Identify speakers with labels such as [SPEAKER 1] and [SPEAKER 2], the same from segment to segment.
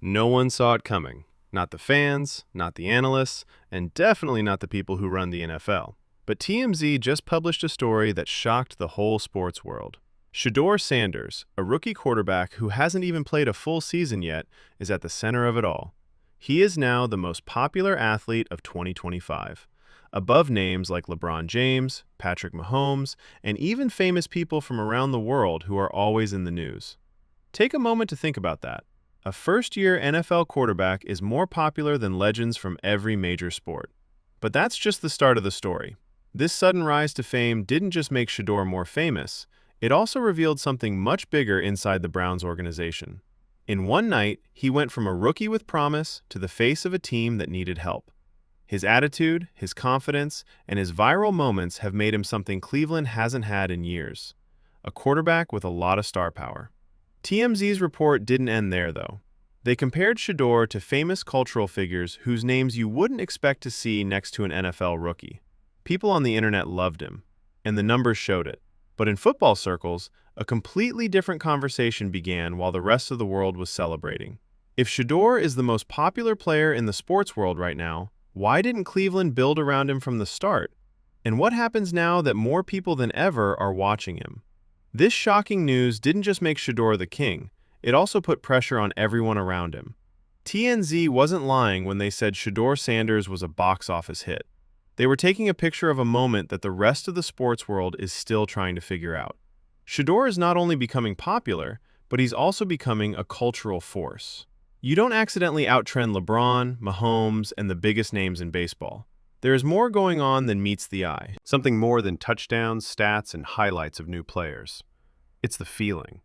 [SPEAKER 1] No one saw it coming. Not the fans, not the analysts, and definitely not the people who run the NFL. But TMZ just published a story that shocked the whole sports world. Shedeur Sanders, a rookie quarterback who hasn't even played a full season yet, is at the center of it all. He is now the most popular athlete of 2025, above names like LeBron James, Patrick Mahomes, and even famous people from around the world who are always in the news. Take a moment to think about that. A first-year NFL quarterback is more popular than legends from every major sport. But that's just the start of the story. This sudden rise to fame didn't just make Shador more famous, it also revealed something much bigger inside the Browns organization. In one night, he went from a rookie with promise to the face of a team that needed help. His attitude, his confidence, and his viral moments have made him something Cleveland hasn't had in years. A quarterback with a lot of star power. TMZ's report didn't end there, though. They compared Shedeur to famous cultural figures whose names you wouldn't expect to see next to an NFL rookie. People on the internet loved him, and the numbers showed it. But in football circles, a completely different conversation began while the rest of the world was celebrating. If Shedeur is the most popular player in the sports world right now, why didn't Cleveland build around him from the start? And what happens now that more people than ever are watching him? This shocking news didn't just make Shedeur the king, it also put pressure on everyone around him. TMZ wasn't lying when they said Shedeur Sanders was a box office hit. They were taking a picture of a moment that the rest of the sports world is still trying to figure out. Shedeur is not only becoming popular, but he's also becoming a cultural force. You don't accidentally outtrend LeBron, Mahomes, and the biggest names in baseball. There is more going on than meets the eye. Something more than touchdowns, stats, and highlights of new players. It's the feeling.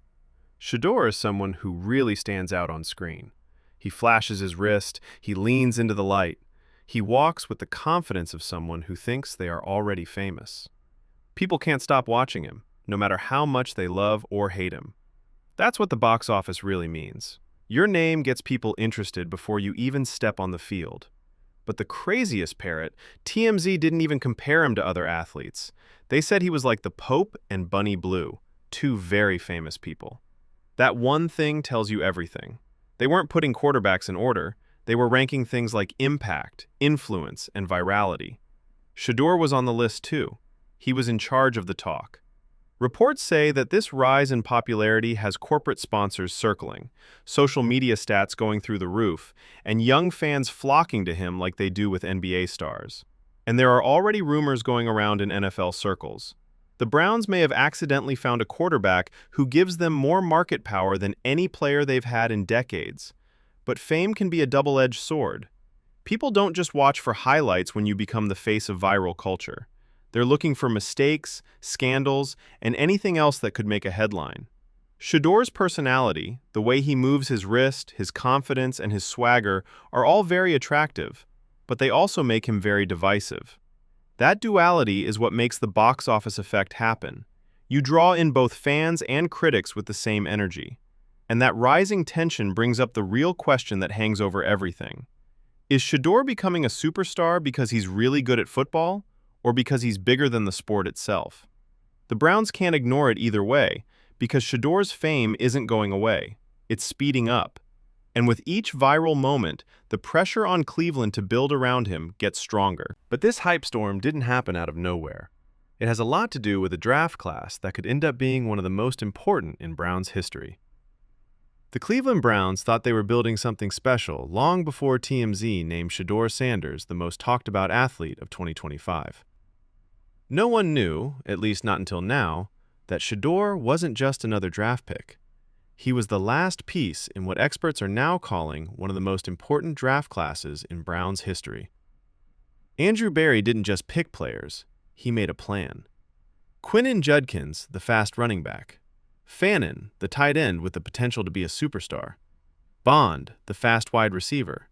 [SPEAKER 1] Shedeur is someone who really stands out on screen. He flashes his wrist, he leans into the light. He walks with the confidence of someone who thinks they are already famous. People can't stop watching him, no matter how much they love or hate him. That's what the box office really means. Your name gets people interested before you even step on the field. But the craziest parrot, TMZ didn't even compare him to other athletes. They said he was like the Pope and Bunny Blue, two very famous people. That one thing tells you everything. They weren't putting quarterbacks in order. They were ranking things like impact, influence, and virality. Shedeur was on the list too. He was in charge of the talk. Reports say that this rise in popularity has corporate sponsors circling, social media stats going through the roof, and young fans flocking to him like they do with NBA stars. And there are already rumors going around in NFL circles. The Browns may have accidentally found a quarterback who gives them more market power than any player they've had in decades. But fame can be a double-edged sword. People don't just watch for highlights when you become the face of viral culture. They're looking for mistakes, scandals, and anything else that could make a headline. Shedeur's personality, the way he moves his wrist, his confidence, and his swagger are all very attractive, but they also make him very divisive. That duality is what makes the box office effect happen. You draw in both fans and critics with the same energy. And that rising tension brings up the real question that hangs over everything. Is Shedeur becoming a superstar because he's really good at football, or because he's bigger than the sport itself? The Browns can't ignore it either way, because Shedeur's fame isn't going away. It's speeding up. And with each viral moment, the pressure on Cleveland to build around him gets stronger. But this hype storm didn't happen out of nowhere. It has a lot to do with a draft class that could end up being one of the most important in Browns history. The Cleveland Browns thought they were building something special long before TMZ named Shedeur Sanders the most talked-about athlete of 2025. No one knew, at least not until now, that Shedeur wasn't just another draft pick. He was the last piece in what experts are now calling one of the most important draft classes in Browns history. Andrew Berry didn't just pick players, he made a plan. Quinnen Judkins, the fast running back. Fannin, the tight end with the potential to be a superstar. Bond, the fast wide receiver.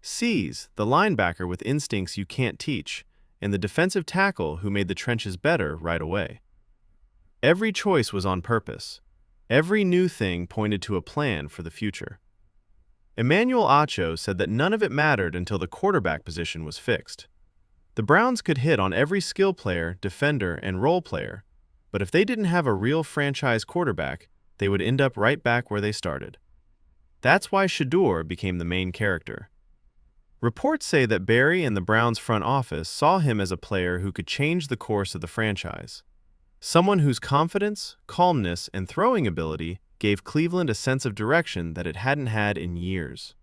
[SPEAKER 1] Sees, the linebacker with instincts you can't teach, and the defensive tackle who made the trenches better right away. Every choice was on purpose. Every new thing pointed to a plan for the future. Emmanuel Acho said that none of it mattered until the quarterback position was fixed. The Browns could hit on every skill player, defender, and role player, but if they didn't have a real franchise quarterback, they would end up right back where they started. That's why Shedeur became the main character. Reports say that Barry and the Browns front office saw him as a player who could change the course of the franchise. Someone whose confidence, calmness, and throwing ability gave Cleveland a sense of direction that it hadn't had in years.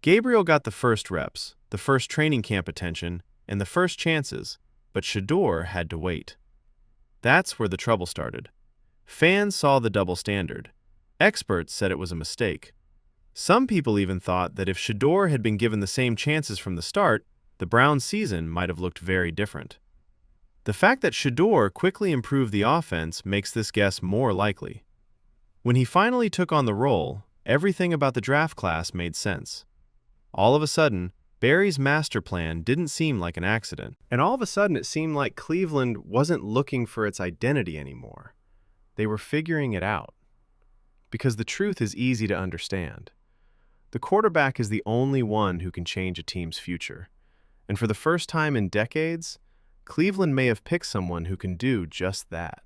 [SPEAKER 1] Gabriel got the first reps, the first training camp attention, and the first chances, but Shedeur had to wait. That's where the trouble started. Fans saw the double standard. Experts said it was a mistake. Some people even thought that if Shedeur had been given the same chances from the start, the Browns' season might have looked very different. The fact that Shedeur quickly improved the offense makes this guess more likely. When he finally took on the role, everything about the draft class made sense. All of a sudden, Barry's master plan didn't seem like an accident. And all of a sudden, it seemed like Cleveland wasn't looking for its identity anymore. They were figuring it out. Because the truth is easy to understand. The quarterback is the only one who can change a team's future. And for the first time in decades, Cleveland may have picked someone who can do just that.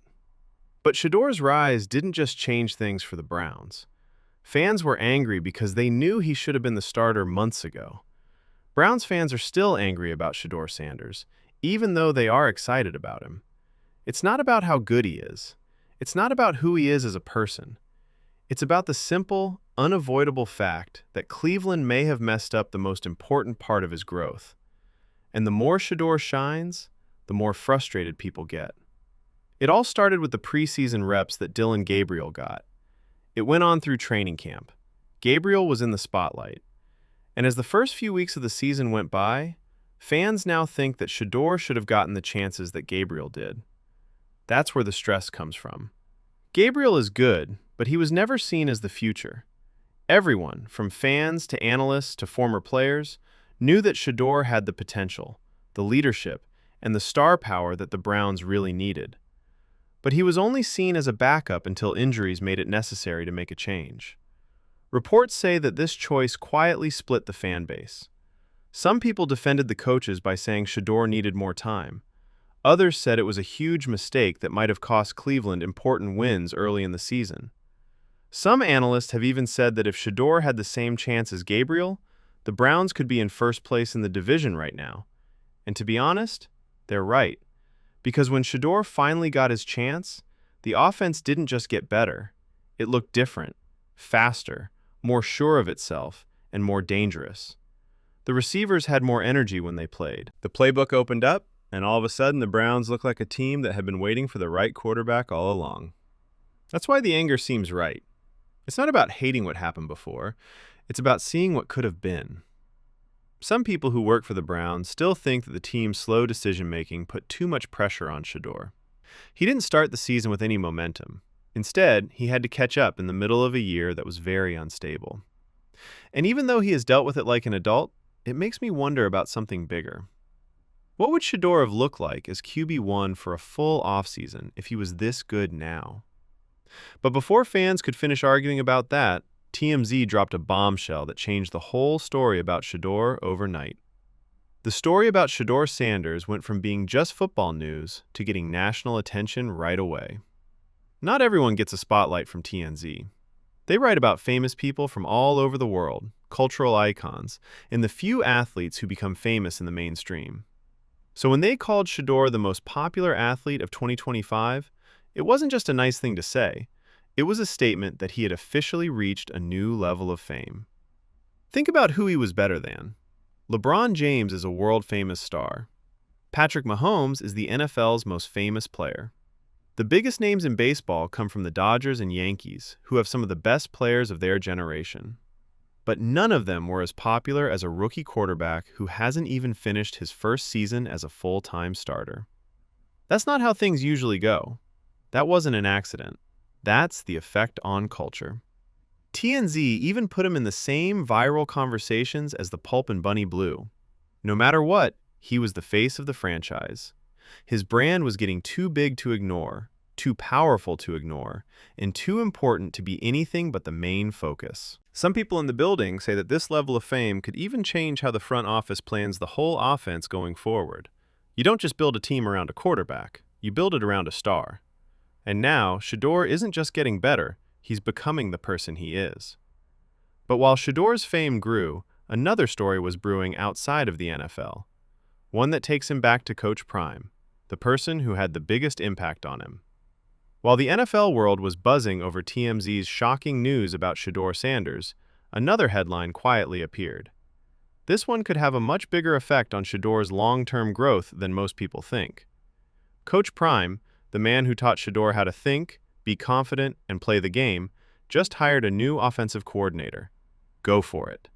[SPEAKER 1] But Shedeur's rise didn't just change things for the Browns. Fans were angry because they knew he should have been the starter months ago. Browns fans are still angry about Shedeur Sanders, even though they are excited about him. It's not about how good he is. It's not about who he is as a person. It's about the simple, unavoidable fact that Cleveland may have messed up the most important part of his growth. And the more Shedeur shines, the more frustrated people get. It all started with the preseason reps that Dillon Gabriel got. It went on through training camp. Gabriel was in the spotlight. And as the first few weeks of the season went by, fans now think that Shedeur should have gotten the chances that Gabriel did. That's where the stress comes from. Gabriel is good, but he was never seen as the future. Everyone, from fans to analysts to former players, knew that Shedeur had the potential, the leadership, and the star power that the Browns really needed. But he was only seen as a backup until injuries made it necessary to make a change. Reports say that this choice quietly split the fan base. Some people defended the coaches by saying Shedeur needed more time. Others said it was a huge mistake that might have cost Cleveland important wins early in the season. Some analysts have even said that if Shedeur had the same chance as Gabriel, the Browns could be in first place in the division right now. And to be honest, they're right. Because when Shedeur finally got his chance, the offense didn't just get better. It looked different, faster, more sure of itself, and more dangerous. The receivers had more energy when they played. The playbook opened up, and all of a sudden the Browns looked like a team that had been waiting for the right quarterback all along. That's why the anger seems right. It's not about hating what happened before. It's about seeing what could have been. Some people who work for the Browns still think that the team's slow decision-making put too much pressure on Shedeur. He didn't start the season with any momentum. Instead, he had to catch up in the middle of a year that was very unstable. And even though he has dealt with it like an adult, it makes me wonder about something bigger. What would Shedeur have looked like as QB1 for a full offseason if he was this good now? But before fans could finish arguing about that, TMZ dropped a bombshell that changed the whole story about Shedeur overnight. The story about Shedeur Sanders went from being just football news to getting national attention right away. Not everyone gets a spotlight from TMZ. They write about famous people from all over the world, cultural icons, and the few athletes who become famous in the mainstream. So when they called Shedeur the most popular athlete of 2025, it wasn't just a nice thing to say. It was a statement that he had officially reached a new level of fame. Think about who he was better than. LeBron James is a world-famous star. Patrick Mahomes is the NFL's most famous player. The biggest names in baseball come from the Dodgers and Yankees, who have some of the best players of their generation. But none of them were as popular as a rookie quarterback who hasn't even finished his first season as a full-time starter. That's not how things usually go. That wasn't an accident. That's the effect on culture. TMZ even put him in the same viral conversations as the Pulp and Bunny Blue. No matter what, he was the face of the franchise. His brand was getting too big to ignore, too powerful to ignore, and too important to be anything but the main focus. Some people in the building say that this level of fame could even change how the front office plans the whole offense going forward. You don't just build a team around a quarterback, you build it around a star. And now, Shedeur isn't just getting better, he's becoming the person he is. But while Shedor's fame grew, another story was brewing outside of the NFL, one that takes him back to Coach Prime, the person who had the biggest impact on him. While the NFL world was buzzing over TMZ's shocking news about Shedeur Sanders, another headline quietly appeared. This one could have a much bigger effect on Shedeur's long-term growth than most people think. Coach Prime, the man who taught Shedeur how to think, be confident, and play the game, just hired a new offensive coordinator. Go for it.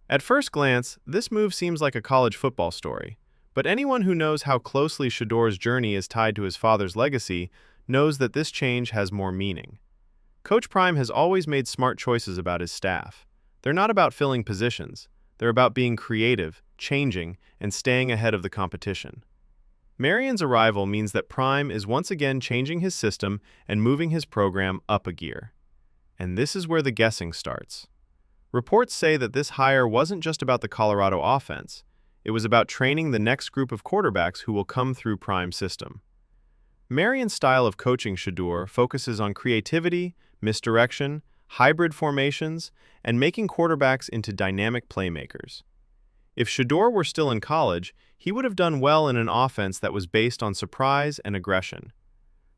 [SPEAKER 1] At first glance, this move seems like a college football story, but anyone who knows how closely Shedeur's journey is tied to his father's legacy knows that this change has more meaning. Coach Prime has always made smart choices about his staff. They're not about filling positions. They're about being creative, changing, and staying ahead of the competition. Marion's arrival means that Prime is once again changing his system and moving his program up a gear. And this is where the guessing starts. Reports say that this hire wasn't just about the Colorado offense. It was about training the next group of quarterbacks who will come through Prime's system. Marion's style of coaching Shedeur focuses on creativity, misdirection, hybrid formations, and making quarterbacks into dynamic playmakers. If Shedeur were still in college, he would have done well in an offense that was based on surprise and aggression.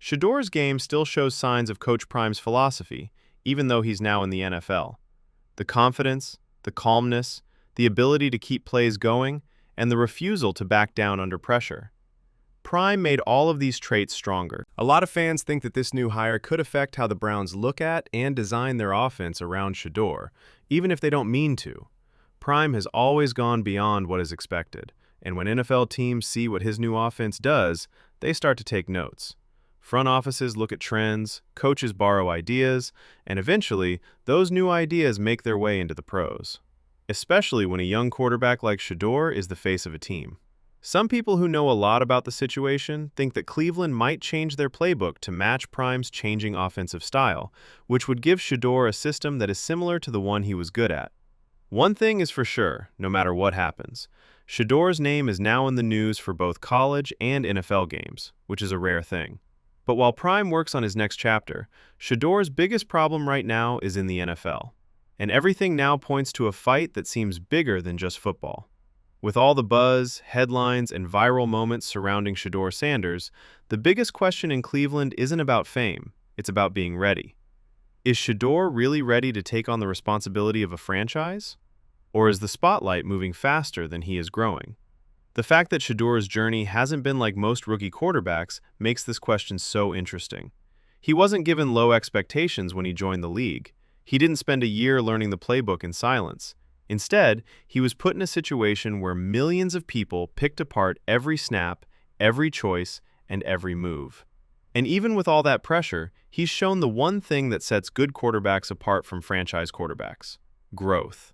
[SPEAKER 1] Shedeur's game still shows signs of Coach Prime's philosophy, even though he's now in the NFL. The confidence, the calmness, the ability to keep plays going, and the refusal to back down under pressure. Prime made all of these traits stronger. A lot of fans think that this new hire could affect how the Browns look at and design their offense around Shedeur, even if they don't mean to. Prime has always gone beyond what is expected, and when NFL teams see what his new offense does, they start to take notes. Front offices look at trends, coaches borrow ideas, and eventually, those new ideas make their way into the pros. Especially when a young quarterback like Shedeur is the face of a team. Some people who know a lot about the situation think that Cleveland might change their playbook to match Prime's changing offensive style, which would give Shedeur a system that is similar to the one he was good at. One thing is for sure, no matter what happens, Shedeur's name is now in the news for both college and NFL games, which is a rare thing. But while Prime works on his next chapter, Shedeur's biggest problem right now is in the NFL. And everything now points to a fight that seems bigger than just football. With all the buzz, headlines, and viral moments surrounding Shedeur Sanders, the biggest question in Cleveland isn't about fame, it's about being ready. Is Shedeur really ready to take on the responsibility of a franchise? Or is the spotlight moving faster than he is growing? The fact that Shedeur's journey hasn't been like most rookie quarterbacks makes this question so interesting. He wasn't given low expectations when he joined the league. He didn't spend a year learning the playbook in silence. Instead, he was put in a situation where millions of people picked apart every snap, every choice, and every move. And even with all that pressure, he's shown the one thing that sets good quarterbacks apart from franchise quarterbacks: growth.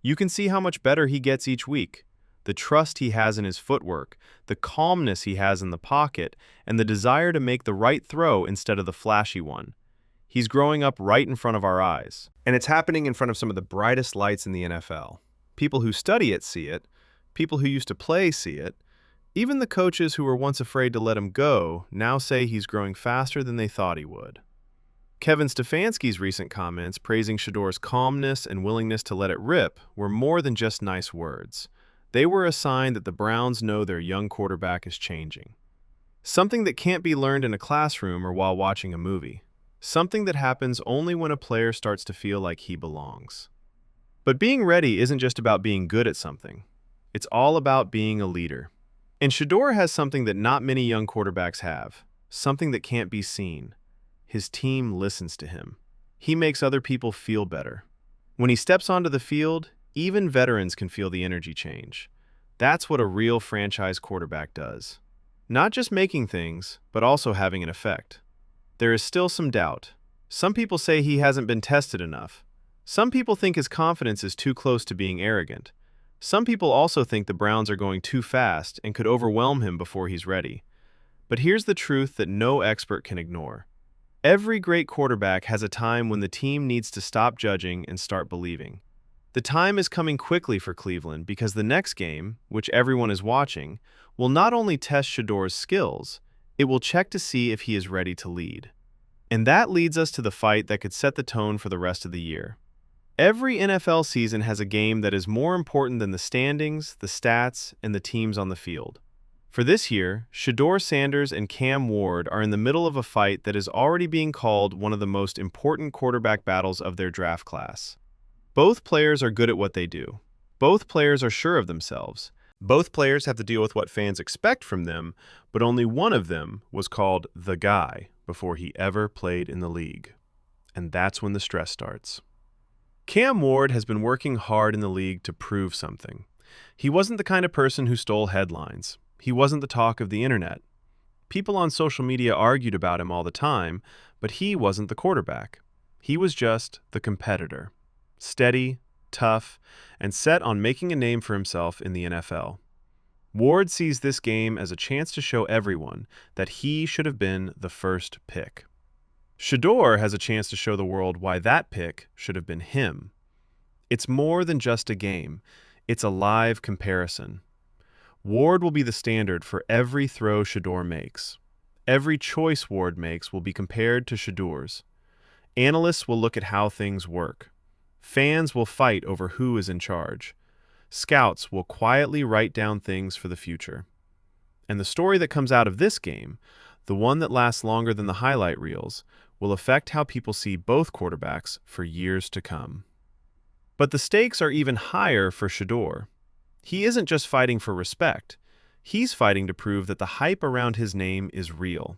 [SPEAKER 1] You can see how much better he gets each week. The trust he has in his footwork, the calmness he has in the pocket, and the desire to make the right throw instead of the flashy one. He's growing up right in front of our eyes. And it's happening in front of some of the brightest lights in the NFL. People who study it see it. People who used to play see it. Even the coaches who were once afraid to let him go now say he's growing faster than they thought he would. Kevin Stefanski's recent comments praising Shedeur's calmness and willingness to let it rip were more than just nice words. They were a sign that the Browns know their young quarterback is changing. Something that can't be learned in a classroom or while watching a movie. Something that happens only when a player starts to feel like he belongs. But being ready isn't just about being good at something. It's all about being a leader. And Shedeur has something that not many young quarterbacks have. Something that can't be seen. His team listens to him. He makes other people feel better. When he steps onto the field, even veterans can feel the energy change. That's what a real franchise quarterback does. Not just making things, but also having an effect. There is still some doubt. Some people say he hasn't been tested enough. Some people think his confidence is too close to being arrogant. Some people also think the Browns are going too fast and could overwhelm him before he's ready. But here's the truth that no expert can ignore. Every great quarterback has a time when the team needs to stop judging and start believing. The time is coming quickly for Cleveland because the next game, which everyone is watching, will not only test Shedeur's skills, it will check to see if he is ready to lead. And that leads us to the fight that could set the tone for the rest of the year. Every NFL season has a game that is more important than the standings, the stats, and the teams on the field. For this year, Shedeur Sanders and Cam Ward are in the middle of a fight that is already being called one of the most important quarterback battles of their draft class. Both players are good at what they do. Both players are sure of themselves. Both players have to deal with what fans expect from them, but only one of them was called the guy before he ever played in the league. And that's when the stress starts. Cam Ward has been working hard in the league to prove something. He wasn't the kind of person who stole headlines. He wasn't the talk of the internet. People on social media argued about him all the time, but he wasn't the quarterback. He was just the competitor. Steady, tough, and set on making a name for himself in the NFL. Ward sees this game as a chance to show everyone that he should have been the first pick. Shador has a chance to show the world why that pick should have been him. It's more than just a game. It's a live comparison. Ward will be the standard for every throw Shador makes. Every choice Ward makes will be compared to Shador's. Analysts will look at how things work. Fans will fight over who is in charge. Scouts will quietly write down things for the future. And the story that comes out of this game, the one that lasts longer than the highlight reels, will affect how people see both quarterbacks for years to come. But the stakes are even higher for Shedeur. He isn't just fighting for respect. He's fighting to prove that the hype around his name is real.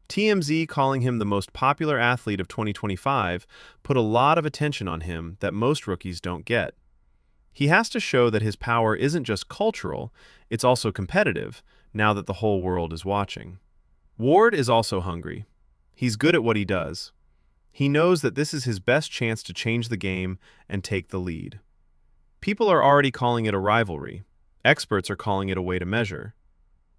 [SPEAKER 1] TMZ calling him the most popular athlete of 2025 put a lot of attention on him that most rookies don't get. He has to show that his power isn't just cultural, it's also competitive, now that the whole world is watching. Ward is also hungry. He's good at what he does. He knows that this is his best chance to change the game and take the lead. People are already calling it a rivalry. Experts are calling it a way to measure.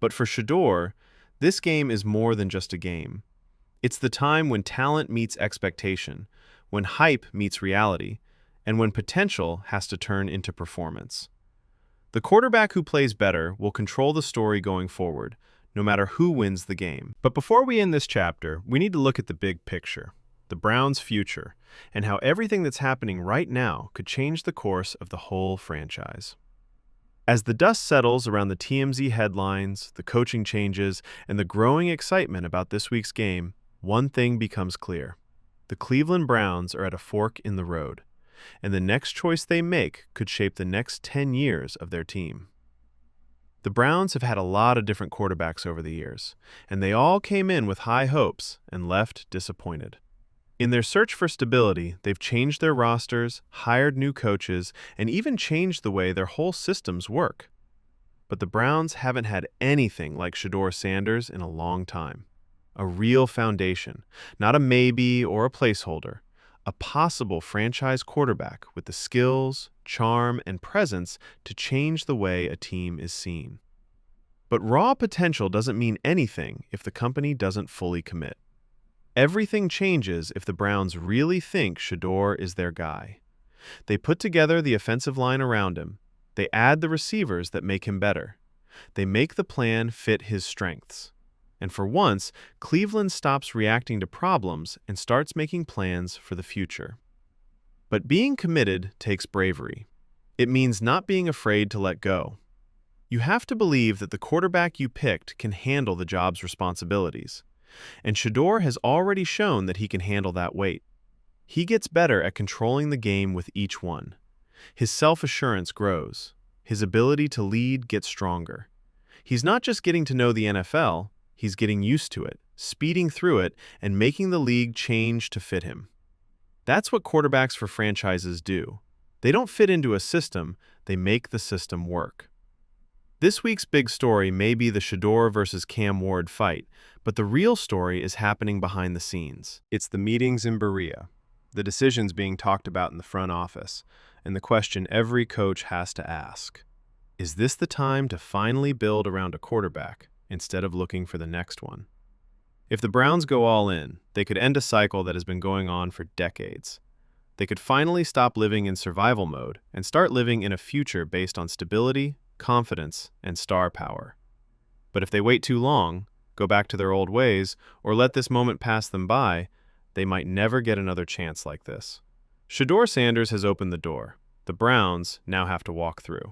[SPEAKER 1] But for Shedeur, this game is more than just a game. It's the time when talent meets expectation, when hype meets reality, and when potential has to turn into performance. The quarterback who plays better will control the story going forward, no matter who wins the game. But before we end this chapter, we need to look at the big picture, the Browns' future, and how everything that's happening right now could change the course of the whole franchise. As the dust settles around the TMZ headlines, the coaching changes, and the growing excitement about this week's game, one thing becomes clear. The Cleveland Browns are at a fork in the road, and the next choice they make could shape the next 10 years of their team. The Browns have had a lot of different quarterbacks over the years, and they all came in with high hopes and left disappointed. In their search for stability, they've changed their rosters, hired new coaches, and even changed the way their whole systems work. But the Browns haven't had anything like Shedeur Sanders in a long time. A real foundation, not a maybe or a placeholder. A possible franchise quarterback with the skills, charm, and presence to change the way a team is seen. But raw potential doesn't mean anything if the company doesn't fully commit. Everything changes if the Browns really think Shedeur is their guy. They put together the offensive line around him. They add the receivers that make him better. They make the plan fit his strengths. And for once, Cleveland stops reacting to problems and starts making plans for the future. But being committed takes bravery. It means not being afraid to let go. You have to believe that the quarterback you picked can handle the job's responsibilities. And Shedeur has already shown that he can handle that weight. He gets better at controlling the game with each one. His self-assurance grows. His ability to lead gets stronger. He's not just getting to know the NFL, he's getting used to it, speeding through it, and making the league change to fit him. That's what quarterbacks for franchises do. They don't fit into a system, they make the system work. This week's big story may be the Shedeur versus Cam Ward fight, but the real story is happening behind the scenes. It's the meetings in Berea, the decisions being talked about in the front office, and the question every coach has to ask. Is this the time to finally build around a quarterback instead of looking for the next one? If the Browns go all in, they could end a cycle that has been going on for decades. They could finally stop living in survival mode and start living in a future based on stability, confidence, and star power. But if they wait too long, go back to their old ways, or let this moment pass them by, they might never get another chance like this. Shedeur Sanders has opened the door. The Browns now have to walk through.